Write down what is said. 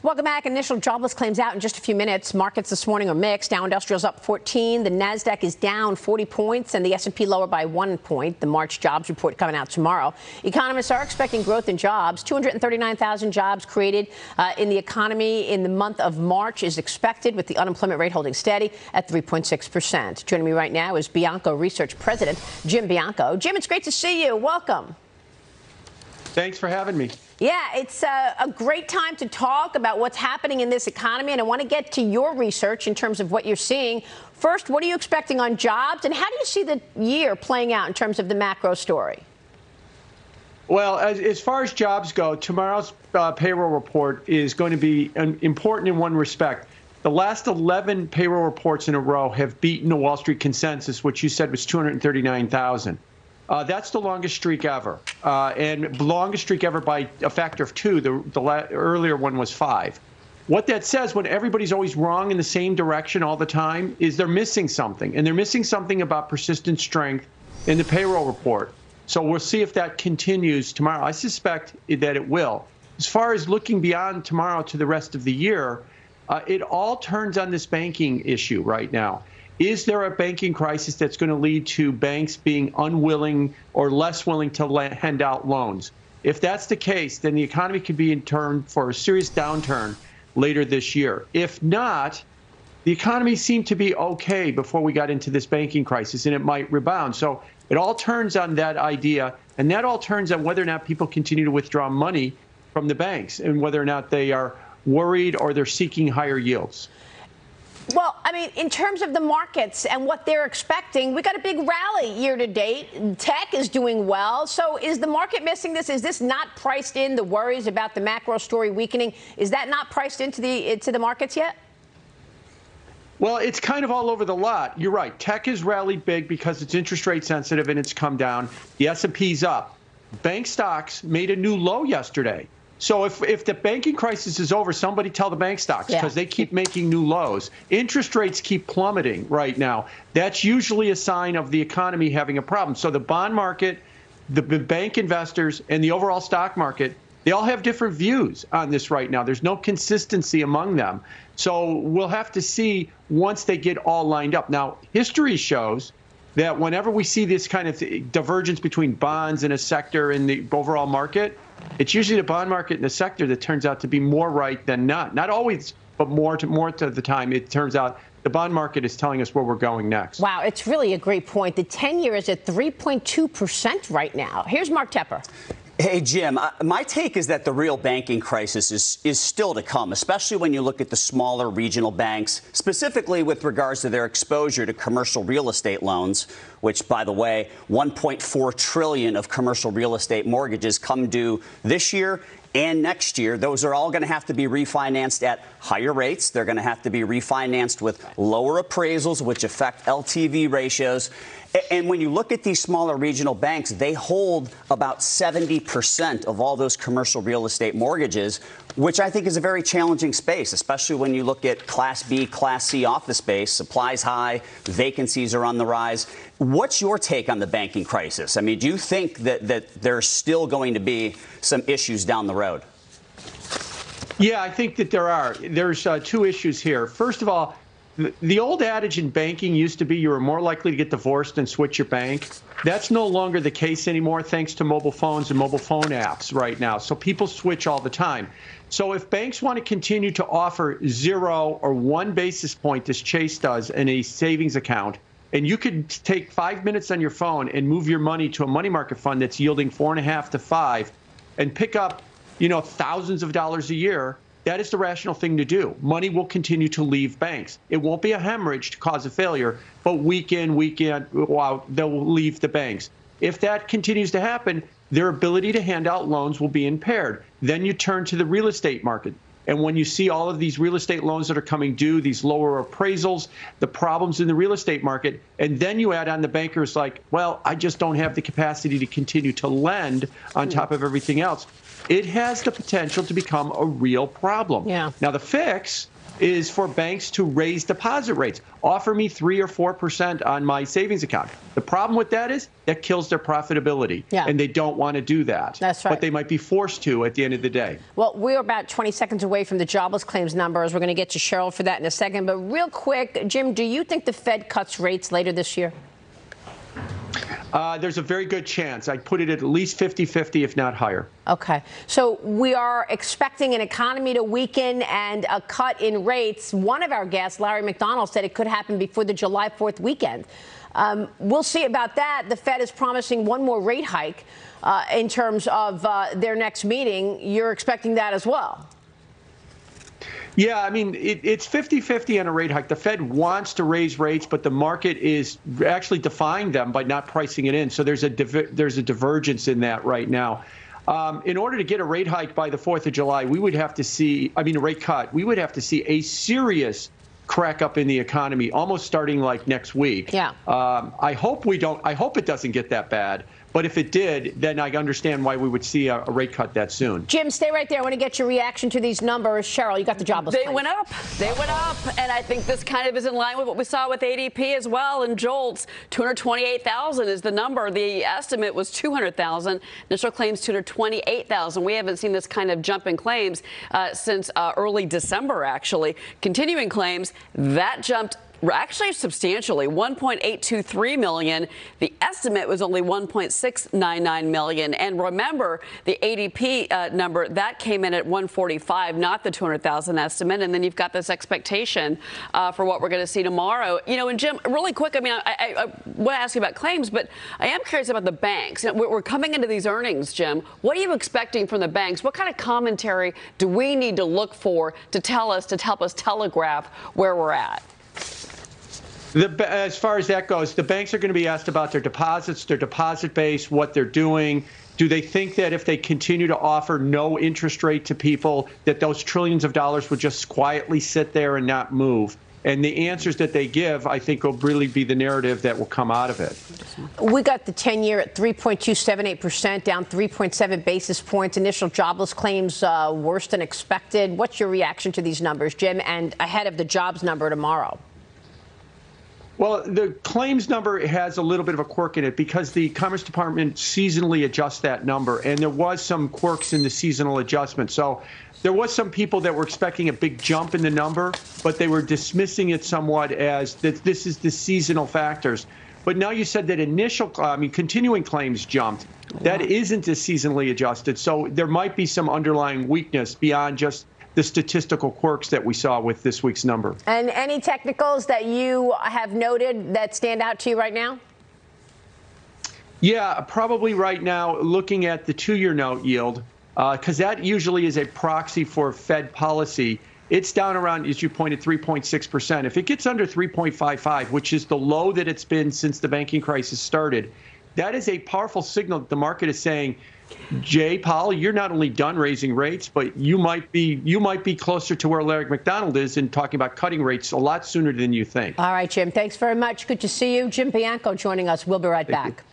Welcome back. Initial jobless claims out in just a few minutes. Markets this morning are mixed. Dow Industrial's up 14. The Nasdaq is down 40 points, and the S&P lower by 1 point. The March jobs report coming out tomorrow. Economists are expecting growth in jobs. 239,000 jobs created in the economy in the month of March is expected, with the unemployment rate holding steady at 3.6%. Joining me right now is Bianco Research President Jim Bianco. Jim, it's great to see you. Welcome. Thanks for having me. Yeah, it's a great time to talk about what's happening in this economy, and I want to get to your research in terms of what you're seeing. First, what are you expecting on jobs, and how do you see the year playing out in terms of the macro story? Well, as far as jobs go, tomorrow's payroll report is going to be important in one respect. The last 11 payroll reports in a row have beaten the Wall Street consensus, which you said was 239,000. That's the longest streak ever, and longest streak ever by a factor of 2. The earlier one was 5. What that says, when everybody's always wrong in the same direction all the time, is they're missing something, and they're missing something about persistent strength in the payroll report. So we'll see if that continues tomorrow. I suspect that it will. As far as looking beyond tomorrow to the rest of the year, it all turns on this banking issue right now. Is there a banking crisis that's going to lead to banks being unwilling or less willing to hand out loans? If that's the case, then the economy could be in turn for a serious downturn later this year. If not, the economy seemed to be okay before we got into this banking crisis, and it might rebound. So it all turns on that idea, and that all turns on whether or not people continue to withdraw money from the banks and whether or not they are worried or they're seeking higher yields. Well, I mean, in terms of the markets and what they're expecting, we got a big rally year to date. Tech is doing well. So is the market missing this? Is this not priced in, the worries about the macro story weakening? Is that not priced into the markets yet? Well, it's kind of all over the lot. You're right. Tech has rallied big because it's interest rate sensitive and it's come down. The S&P's up. Bank stocks made a new low yesterday. So if the banking crisis is over, somebody tell the bank stocks, because they keep making new lows. Interest rates keep plummeting right now. That's usually a sign of the economy having a problem. So the bond market, the bank investors, and the overall stock market, they all have different views on this right now. There's no consistency among them. So we'll have to see once they get all lined up. Now, history shows that whenever we see this kind of divergence between bonds and a sector in the overall market, it's usually the bond market and the sector that turns out to be more right than not. Not always, but more to the time, it turns out the bond market is telling us where we're going next. Wow, it's really a great point. The 10-year is at 3.2% right now. Here's Mark Tepper. Hey, Jim, my take is that the real banking crisis is still to come, especially when you look at the smaller regional banks, specifically with regards to their exposure to commercial real estate loans, which, by the way, $1.4 trillion of commercial real estate mortgages come due this year and next year. Those are all going to have to be refinanced at higher rates. They're going to have to be refinanced with lower appraisals, which affect LTV ratios. And when you look at these smaller regional banks, they hold about 70% of all those commercial real estate mortgages, which I think is a very challenging space, especially when you look at Class B, Class C office space. Supply's high, vacancies are on the rise. What's your take on the banking crisis? I mean, do you think that there's still going to be some issues down the road? Yeah, I think that there are. There's two issues here. First of all, the old adage in banking used to be you were more likely to get divorced than switch your bank. That's no longer the case anymore, thanks to mobile phones and mobile phone apps right now. So people switch all the time. So if banks want to continue to offer 0 or 1 basis point, as Chase does, in a savings account, and you could take 5 minutes on your phone and move your money to a money market fund that's yielding 4.5 to 5 and pick up, thousands of dollars a year, that is the rational thing to do. Money will continue to leave banks. It won't be a hemorrhage to cause a failure, but week in, week out, they'll leave the banks. If that continues to happen, their ability to hand out loans will be impaired. Then you turn to the real estate market. And when you see all of these real estate loans that are coming due, these lower appraisals, the problems in the real estate market, and then you add on the bankers like, well, I just don't have the capacity to continue to lend on top of everything else. It has the potential to become a real problem. Yeah. Now, the fix is for banks to raise deposit rates. Offer me 3 or 4% on my savings account. The problem with that is that kills their profitability, and they don't want to do that. That's right. But they might be forced to at the end of the day. Well, we're about 20 seconds away from the jobless claims numbers. We're going to get to Cheryl for that in a second. But real quick, Jim, do you think the Fed cuts rates later this year? There's a very good chance. I'd put it at least 50-50, if not higher. Okay. So we are expecting an economy to weaken and a cut in rates. One of our guests, Larry McDonald, said it could happen before the July 4th weekend. We'll see about that. The Fed is promising one more rate hike in terms of their next meeting. You're expecting that as well? Yeah, I mean, it's 50-50 on a rate hike. The Fed wants to raise rates, but the market is actually defying them by not pricing it in. So there's a divergence in that right now. In order to get a rate hike by the 4th of July, we would have to see, a rate cut, we would have to see a serious crack up in the economy, almost starting like next week. Yeah. I hope it doesn't get that bad. But if it did, then I understand why we would see a rate cut that soon. Jim, stay right there. I want to get your reaction to these numbers. Cheryl, you got the jobless claims. They went up. They went up. And I think this kind of is in line with what we saw with ADP as well. And JOLTS, 228,000 is the number. The estimate was 200,000. Initial claims, 228,000. We haven't seen this kind of jump in claims since early December, actually. Continuing claims, that jumped actually substantially, 1.823 million. The estimate was only 1.699 million. And remember, the ADP number, that came in at 145, not the 200,000 estimate. And then you've got this expectation for what we're going to see tomorrow. You know, and Jim, really quick, I want to ask you about claims, but I am curious about the banks. You know, we're coming into these earnings, Jim. What are you expecting from the banks? What kind of commentary do we need to look for to help us telegraph where we're at? As far as that goes, the banks are going to be asked about their deposits, their deposit base, what they're doing. Do they think that if they continue to offer no interest rate to people, that those trillions of dollars would just quietly sit there and not move? And the answers that they give, I think, will really be the narrative that will come out of it. We got the 10-year at 3.278%, down 3.7 basis points. Initial jobless claims worse than expected. What's your reaction to these numbers, Jim, and ahead of the jobs number tomorrow? Well, the claims number has a little bit of a quirk in it because the Commerce Department seasonally adjusts that number, and there was some quirks in the seasonal adjustment. So there was some people that were expecting a big jump in the number, but they were dismissing it somewhat as that this is the seasonal factors. But now you said that continuing claims jumped. That isn't as seasonally adjusted. So there might be some underlying weakness beyond just the statistical quirks that we saw with this week's number. And any technicals that you have noted that stand out to you right now? Yeah, probably right now, looking at the 2-year note yield, because that usually is a proxy for Fed policy. It's down around, as you pointed, 3.6%. If it gets under 3.55, which is the low that it's been since the banking crisis started, that is a powerful signal that the market is saying, Jay Powell, you're not only done raising rates, but you might be closer to where Larry McDonald is in talking about cutting rates a lot sooner than you think. All right, Jim. Thanks very much. Good to see you. Jim Bianco joining us. We'll be right back.